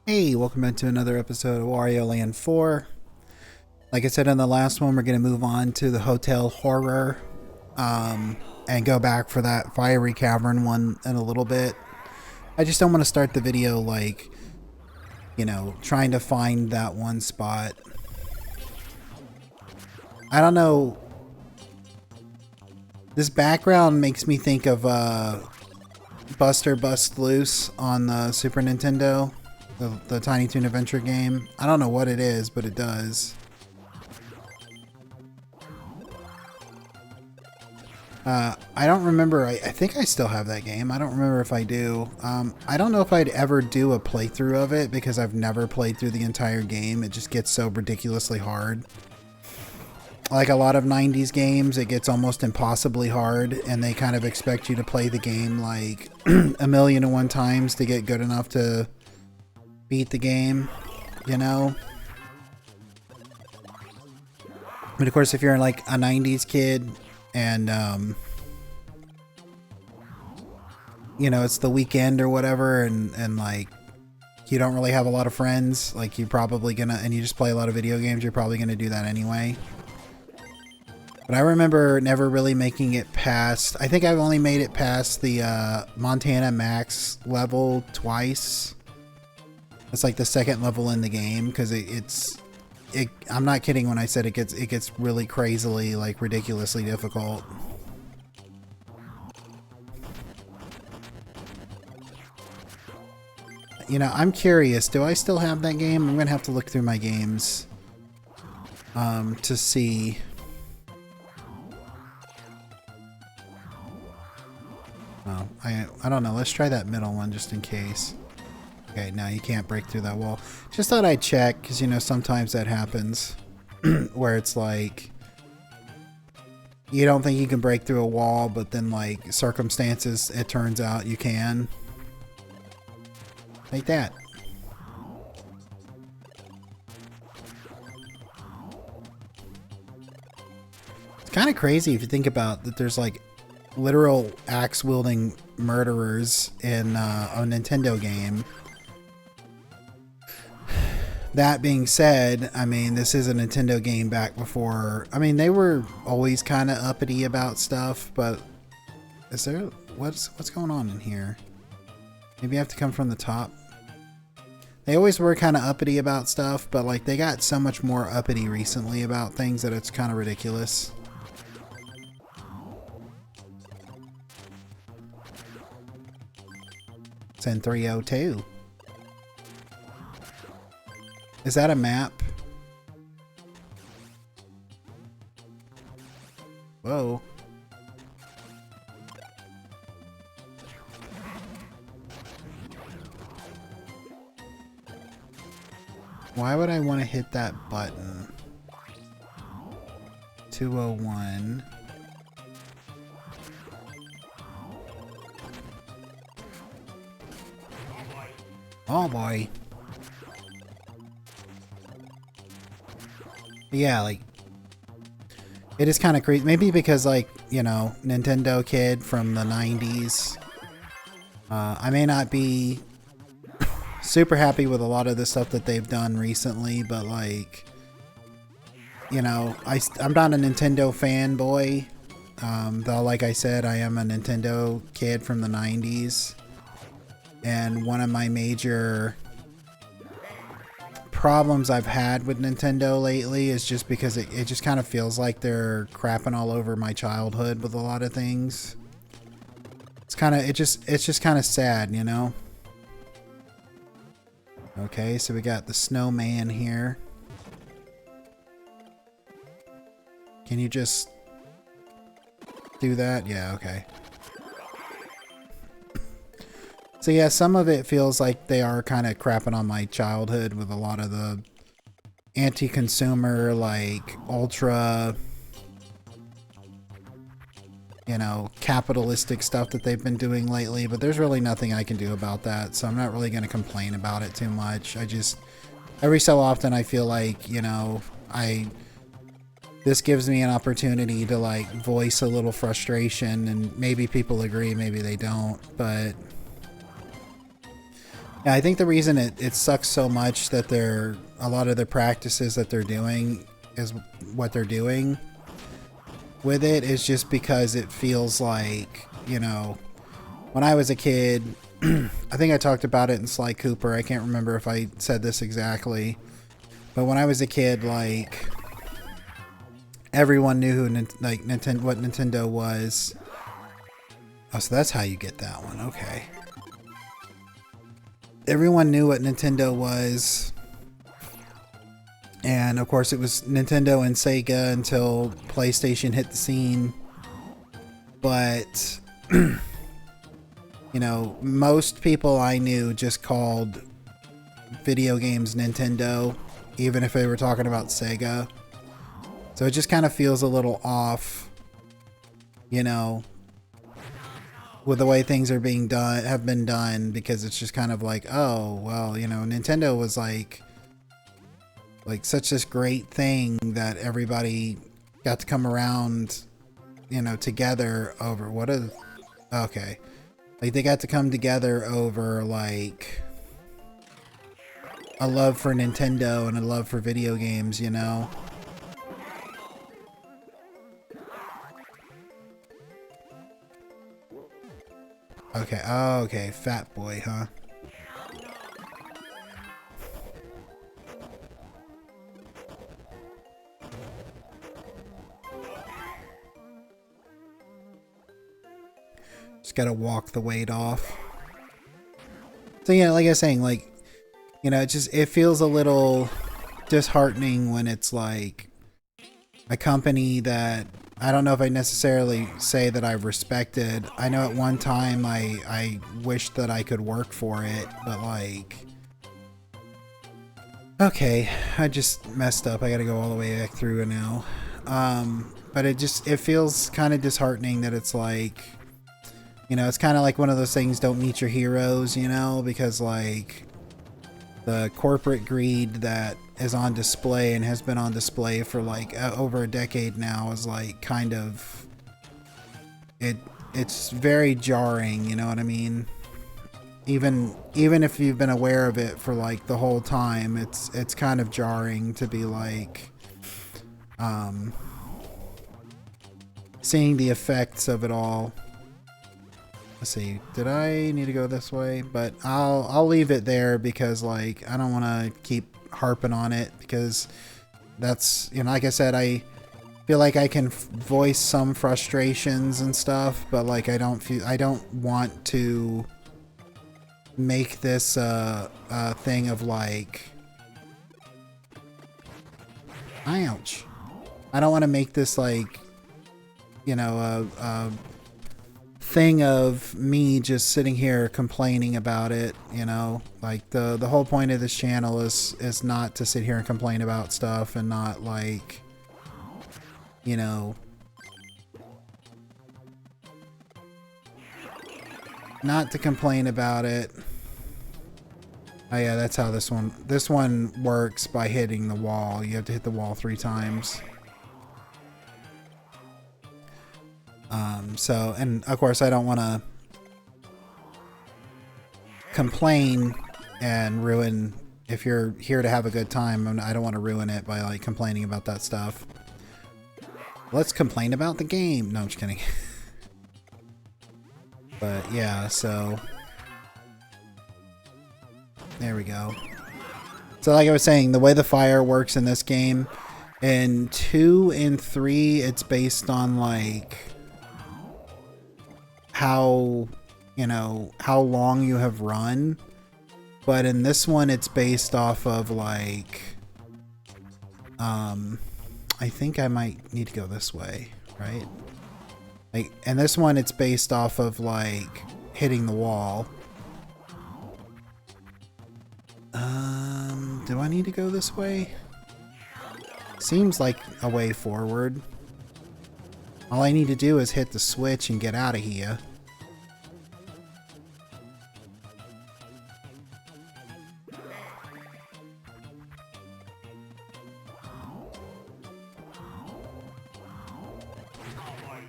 Hey, welcome back to another episode of Wario Land 4. Like I said in the last one, we're going to move on to the hotel horror and go back for that fiery cavern one in a little bit. I just don't want to start the video like, trying to find that one spot. I don't know. This background makes me think of Buster Bust Loose on the Super Nintendo. The Tiny Toon Adventure game. I don't know what it is, but it does. I don't remember. I think I still have that game. I don't remember if I do. I don't know if I'd ever do a playthrough of it because I've never played through the entire game. It just gets so ridiculously hard. Like a lot of 90s games, it gets almost impossibly hard, and they kind of expect you to play the game like a million and one times to get good enough to beat the game, But of course, if you're like a 90s kid and, it's the weekend or whatever, and like, you don't really have a lot of friends, like you're probably gonna, and you just play a lot of video games, you're probably gonna do that anyway. But I remember never really making it past, I think I've only made it past the Montana Max level twice. It's like the second level in the game because I'm not kidding when I said it gets really crazily, like ridiculously difficult. I'm curious. Do I still have that game? I'm gonna have to look through my games to see. Oh, I don't know. Let's try that middle one just in case. Okay, now you can't break through that wall. Just thought I'd check, because, sometimes that happens. Where it's like, you don't think you can break through a wall, but then, like, circumstances, it turns out you can. Like that. It's kind of crazy if you think about that there's, like, literal axe-wielding murderers in a Nintendo game. That being said, I mean, this is a Nintendo game back before... I mean, they were always kind of uppity about stuff, but... Is there... What's going on in here? Maybe I have to come from the top? They always were kind of uppity about stuff, but, like, they got so much more uppity recently about things that it's kind of ridiculous. It's in 302. Is that a map? Whoa. Why would I want to hit that button? 201. Oh boy. Yeah, like, it is kind of crazy. Maybe because, like, Nintendo kid from the 90s. I may not be super happy with a lot of the stuff that they've done recently, but, like, I'm not a Nintendo fanboy. Though, like I said, I am a Nintendo kid from the 90s. And one of my major problems I've had with Nintendo lately is just because it just kind of feels like they're crapping all over my childhood with a lot of things. It's just kind of sad, Okay, so we got the snowman here. Can you just do that? Yeah, okay. So yeah, some of it feels like they are kind of crapping on my childhood with a lot of the anti-consumer, like, ultra, capitalistic stuff that they've been doing lately, but there's really nothing I can do about that, so I'm not really going to complain about it too much. Every so often I feel like, this gives me an opportunity to, like, voice a little frustration, and maybe people agree, maybe they don't, but Yeah, I think the reason it sucks so much that a lot of the practices that they're doing is what they're doing with it is just because it feels like, you know, when I was a kid, I think I talked about it in Sly Cooper. I can't remember if I said this exactly, but when I was a kid, like everyone knew who like Nintendo, what Nintendo was. Oh, so that's how you get that one. Okay. Everyone knew what Nintendo was. And of course it was Nintendo and Sega until PlayStation hit the scene. But, you know, most people I knew just called video games Nintendo, even if they were talking about Sega. So it just kind of feels a little off, you know, with the way things are being done, have been done, because it's just kind of like, oh, well, you know, Nintendo was like such this great thing that everybody got to come around, you know, together over okay. Like they got to come together over like a love for Nintendo and a love for video games, you know. Okay, oh, okay, Fat Boy, huh? Just gotta walk the weight off. So yeah, like I was saying, like, you know, it feels a little disheartening when it's like a company that I don't know if I necessarily say that I've respected. I know at one time I wished that I could work for it, but like, okay, I just messed up. I gotta go all the way back through now. But it feels kind of disheartening that it's like, you know, it's kind of like one of those things, don't meet your heroes, you know, because like the corporate greed that is on display and has been on display for like over a decade now is like kind of it's very jarring, you know what I mean? Even if you've been aware of it for like the whole time, it's kind of jarring to be like seeing the effects of it all. Let's see, did I need to go this way? But I'll leave it there because like I don't want to keep harping on it, because that's, you know, like I said, I feel like I can voice some frustrations and stuff, but like I don't want to make this a thing of like, ouch. I don't want to make this like, you know, a thing of me just sitting here complaining about it, you know. Like the whole point of this channel is not to sit here and complain about stuff, and not like, you know, not to complain about it. Oh yeah, that's how this one works, by hitting the wall. You have to hit the wall 3 times. So, and of course I don't want to complain and ruin, if you're here to have a good time, I don't want to ruin it by like complaining about that stuff. Let's complain about the game. No, I'm just kidding. But yeah, so there we go. So like I was saying, the way the fire works in this game, in 2 and 3, it's based on like how, you know, how long you have run. But in this one, it's based off of like, I think I might need to go this way, right? Like, and this one, it's based off of like hitting the wall. Do I need to go this way? Seems like a way forward. All I need to do is hit the switch and get out of here.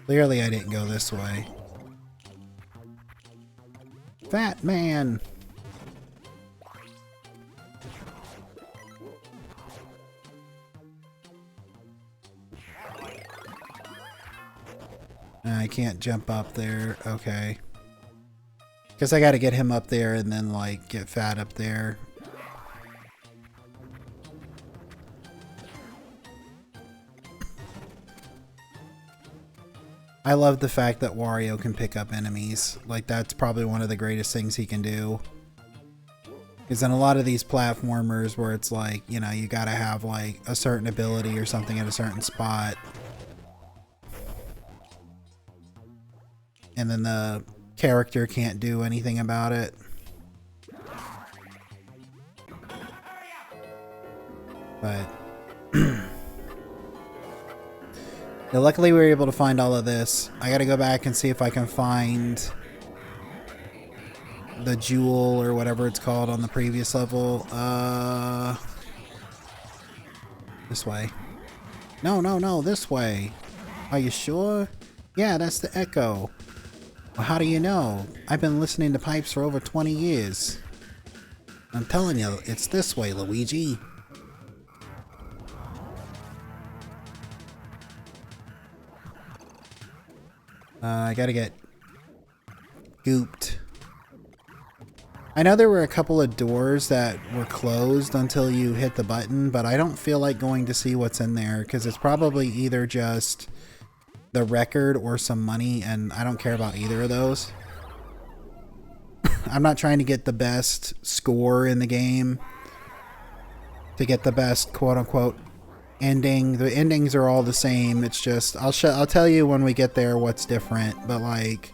Clearly I didn't go this way. Fat man! I can't jump up there. Okay. Because I got to get him up there and then, like, get fat up there. I love the fact that Wario can pick up enemies. Like, that's probably one of the greatest things he can do. Because in a lot of these platformers where it's like, you know, you gotta have, like, a certain ability or something at a certain spot. And then the character can't do anything about it. But... Now, luckily we were able to find all of this. I gotta go back and see if I can find the jewel or whatever it's called on the previous level. This way. No, this way. Are you sure? Yeah, that's the echo. Well, how do you know? I've been listening to pipes for over 20 years. I'm telling you, it's this way, Luigi. I gotta get gooped. I know there were a couple of doors that were closed until you hit the button, but I don't feel like going to see what's in there because it's probably either just the record or some money, and I don't care about either of those. I'm not trying to get the best score in the game to get the best quote-unquote ending. The endings are all the same. It's just I'll tell you when we get there what's different, but like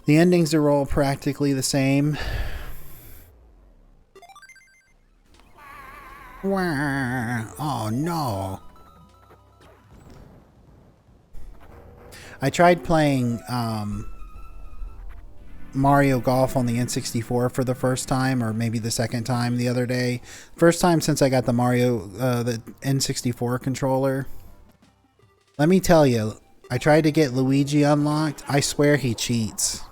the endings are all practically the same. Oh no. I tried playing Mario Golf on the N64 for the first time, or maybe the second time the other day. First time since I got the the N64 controller. Let me tell you, I tried to get Luigi unlocked. I swear he cheats.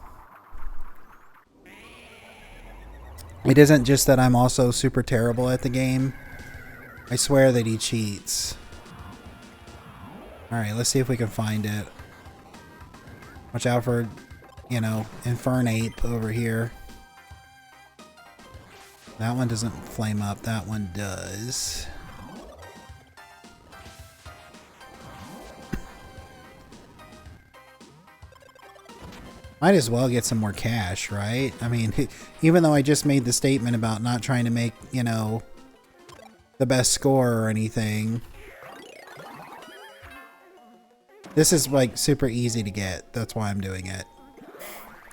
It isn't just that I'm also super terrible at the game. I swear that he cheats. Alright, let's see if we can find it. Watch out for, you know, Infernape over here. That one doesn't flame up. That one does. Might as well get some more cash, right? I mean, even though I just made the statement about not trying to make, you know, the best score or anything. This is, like, super easy to get. That's why I'm doing it.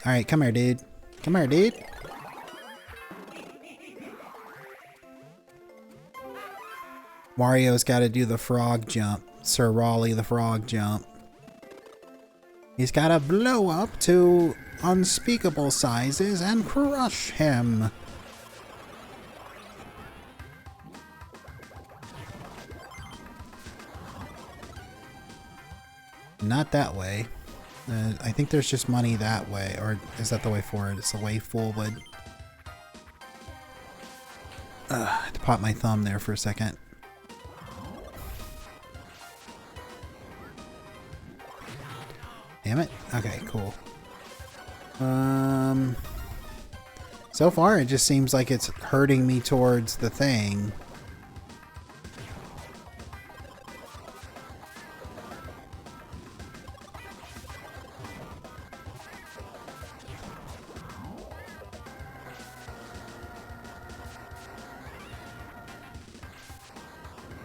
Alright, come here, dude. Come here, dude. Wario's got to do the frog jump. Sir Raleigh the frog jump. He's got to blow up to unspeakable sizes and crush him. Not that way. I think there's just money that way. Or is that the way forward? It's the way forward. I had to pop my thumb there for a second. Damn it. Okay, cool. So far it just seems like it's hurting me towards the thing.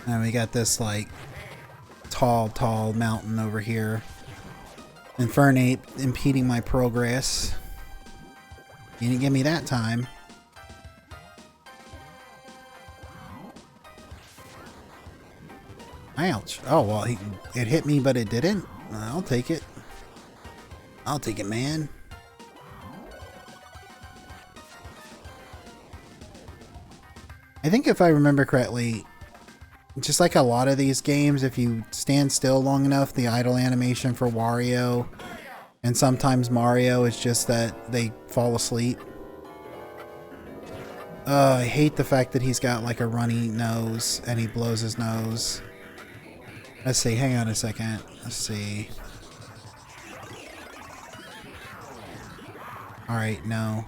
And we got this like tall mountain over here. Infernape impeding my progress. You didn't get me that time. Ouch. Oh, well, it hit me, but it didn't. I'll take it. I'll take it, man. I think if I remember correctly, just like a lot of these games, if you stand still long enough, the idle animation for Wario and sometimes Mario is just that they fall asleep. I hate the fact that he's got like a runny nose and he blows his nose. Let's see, hang on a second. Let's see. Alright, no.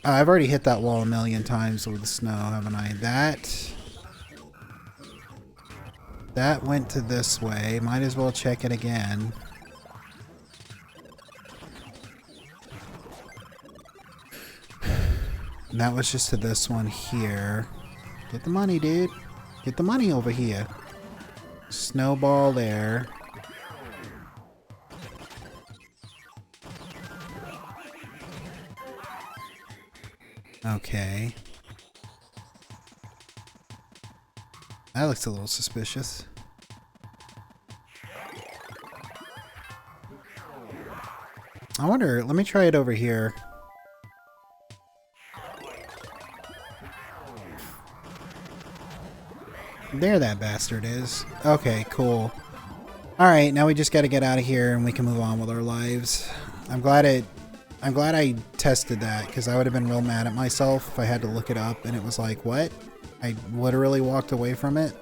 I've already hit that wall a million times with the snow, haven't I? That went to this way. Might as well check it again. And that was just to this one here. Get the money, dude. Get the money over here. Snowball there. Okay. That looks a little suspicious. I wonder, let me try it over here. There that bastard is. Okay, cool. Alright, now we just gotta get out of here and we can move on with our lives. I'm glad I tested that, because I would have been real mad at myself if I had to look it up and it was like, what? I literally walked away from it.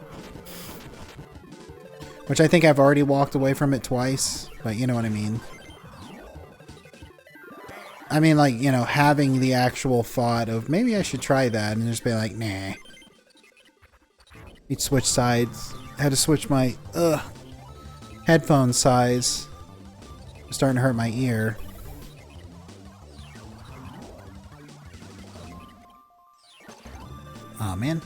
Which I think I've already walked away from it twice, but you know what I mean. I mean, like, you know, having the actual thought of maybe I should try that and just be like, nah. You'd switch sides. I had to switch my headphone size. It's starting to hurt my ear. Aw, man.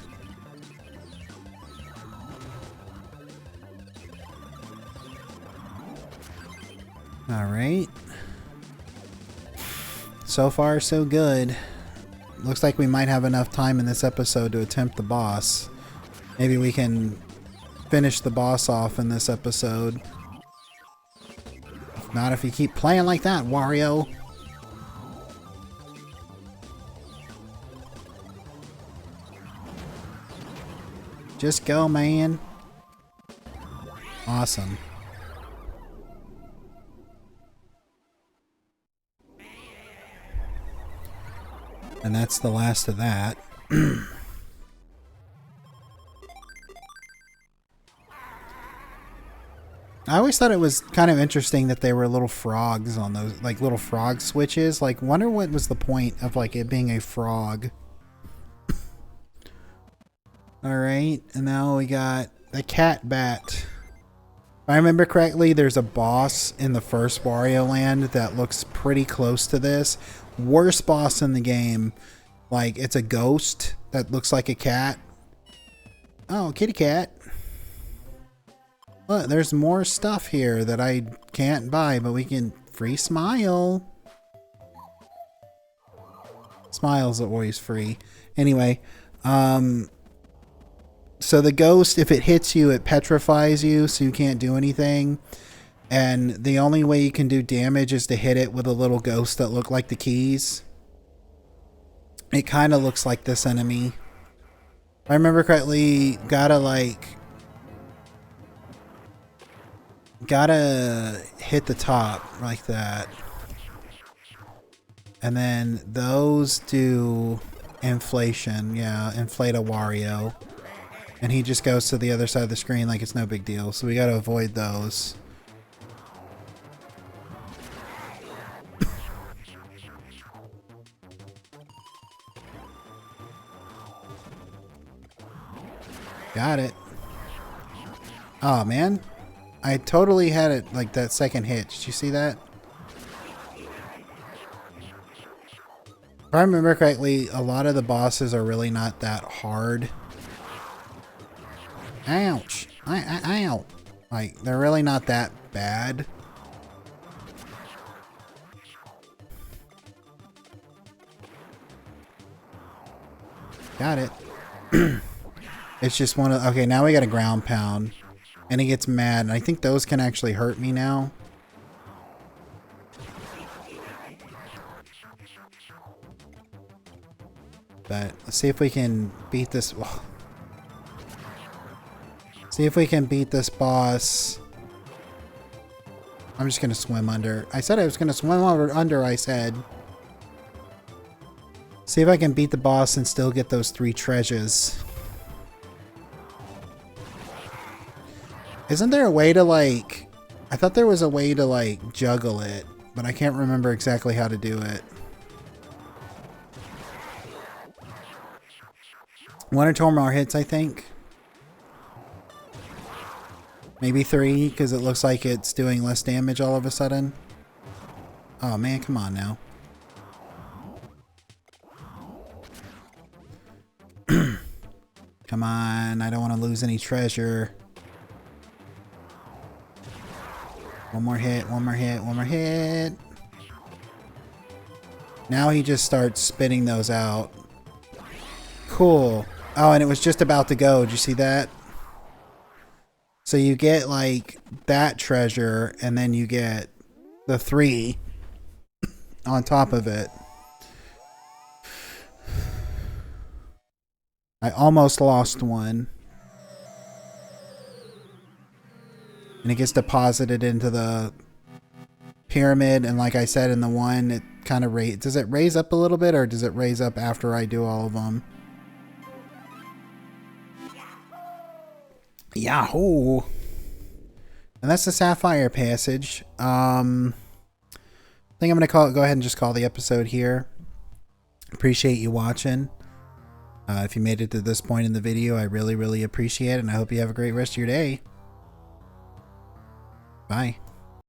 Alright. So far, so good. Looks like we might have enough time in this episode to attempt the boss. Maybe we can finish the boss off in this episode. If not, if you keep playing like that, Wario. Just go, man. Awesome. And that's the last of that. I always thought it was kind of interesting that they were little frogs on those, like little frog switches. Like, wonder what was the point of like it being a frog. Alright, and now we got the cat bat. If I remember correctly, there's a boss in the first Wario Land that looks pretty close to this. Worst boss in the game. Like, it's a ghost that looks like a cat. Oh, kitty cat. Look, there's more stuff here that I can't buy, but we can... Free smile. Smiles are always free. Anyway, so the ghost, if it hits you, it petrifies you, so you can't do anything. And the only way you can do damage is to hit it with a little ghost that look like the keys. It kind of looks like this enemy. If I remember correctly, gotta hit the top like that. And then those do inflation. Yeah, inflate a Wario. And he just goes to the other side of the screen like it's no big deal. So we gotta avoid those. Got it. Oh, man. I totally had it like that second hit. Did you see that? If I remember correctly, a lot of the bosses are really not that hard. Ouch. Ow. Like, they're really not that bad. Got it. It's just one of... Okay, now we got a ground pound. And he gets mad. And I think those can actually hurt me now. But let's see if we can beat this... See if we can beat this boss. I'm just going to swim under. I said I was going to swim under, I said. See if I can beat the boss and still get those 3 treasures. Isn't there a way to like... I thought there was a way to like juggle it, but I can't remember exactly how to do it. 1 or 2 more hits, I think. Maybe 3, because it looks like it's doing less damage all of a sudden. Oh man, come on now. Come on, I don't want to lose any treasure. 1 more hit, 1 more hit, 1 more hit. Now he just starts spitting those out. Cool. Oh, and it was just about to go. Did you see that? So you get like that treasure, and then you get the 3 on top of it. I almost lost 1. And it gets deposited into the pyramid, and like I said in the 1, it kind of does it raise up a little bit, or does it raise up after I do all of them? Yahoo! And that's the Sapphire passage. I think I'm gonna go ahead and just call the episode here. Appreciate you watching. If you made it to this point in the video, I really, really appreciate it, and I hope you have a great rest of your day. Bye.